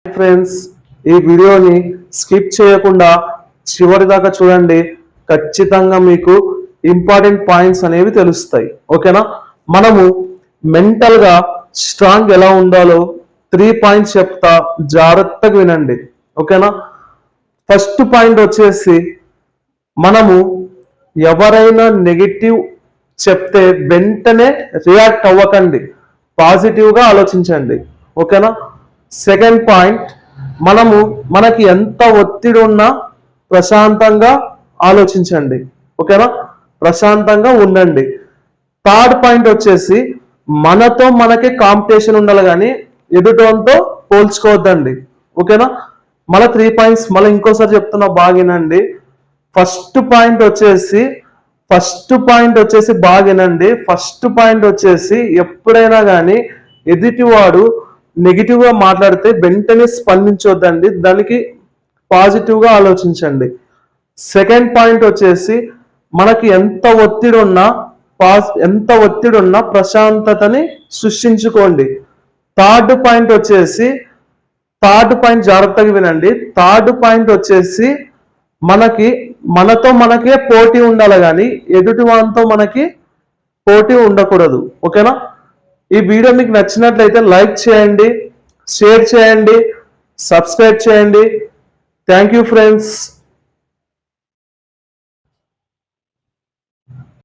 Friends, ఈ వీడియోని skip చేయకుండా చివరి దాకా చూడండి. ఖచ్చితంగా మీకు ఇంపార్టెంట్ పాయింట్స్ అనేవి తెలుస్తాయి. ఓకేనా? మనము మెంటల్గా స్ట్రాంగ్ ఎలా ఉండాలో 3 పాయింట్స్ చెప్తా, జాగ్రత్తగా వినండి. ఓకేనా? ఫస్ట్ పాయింట్ వచ్చేసి, మనము ఎవరైనా నెగిటివ్ చెప్తే వెంటనే రియాక్ట్ అవ్వకండి, పాజిటివ్గా ఆలోచించండి. ఓకేనా? సెకండ్ పాయింట్, మనకి ఎంత ఒత్తిడి ఉన్నా ప్రశాంతంగా ఆలోచించండి. ఓకేనా? ప్రశాంతంగా ఉండండి. థర్డ్ పాయింట్ వచ్చేసి, మనతో మనకే కాంపిటీషన్ ఉండాలి కానీ ఎదుటోంతో పోల్చుకోవద్దండి. ఓకేనా? మళ్ళీ 3 పాయింట్స్ మళ్ళీ ఇంకోసారి చెప్తున్నా, బాగినండి. ఫస్ట్ పాయింట్ వచ్చేసి బాగినండి. ఫస్ట్ పాయింట్ వచ్చేసి, ఎప్పుడైనా కానీ ఎదుటివాడు నెగిటివ్గా మాట్లాడితే వెంటనే స్పందించొద్దండి, దానికి పాజిటివ్గా ఆలోచించండి. సెకండ్ పాయింట్ వచ్చేసి, మనకి ఎంత ఒత్తిడి ఉన్నా ప్రశాంతతని సృష్టించుకోండి. థర్డ్ పాయింట్ జాగ్రత్తగా వినండి. థర్డ్ పాయింట్ వచ్చేసి, మనతో మనకే పోటీ ఉండాలి కానీ ఎదుటి వాళ్ళతో మనకి పోటీ ఉండకూడదు. ఓకేనా? ఈ వీడియో మీకు నచ్చినట్లయితే లైక్ చేయండి, షేర్ చేయండి, సబ్స్క్రైబ్ చేయండి. Thank you friends.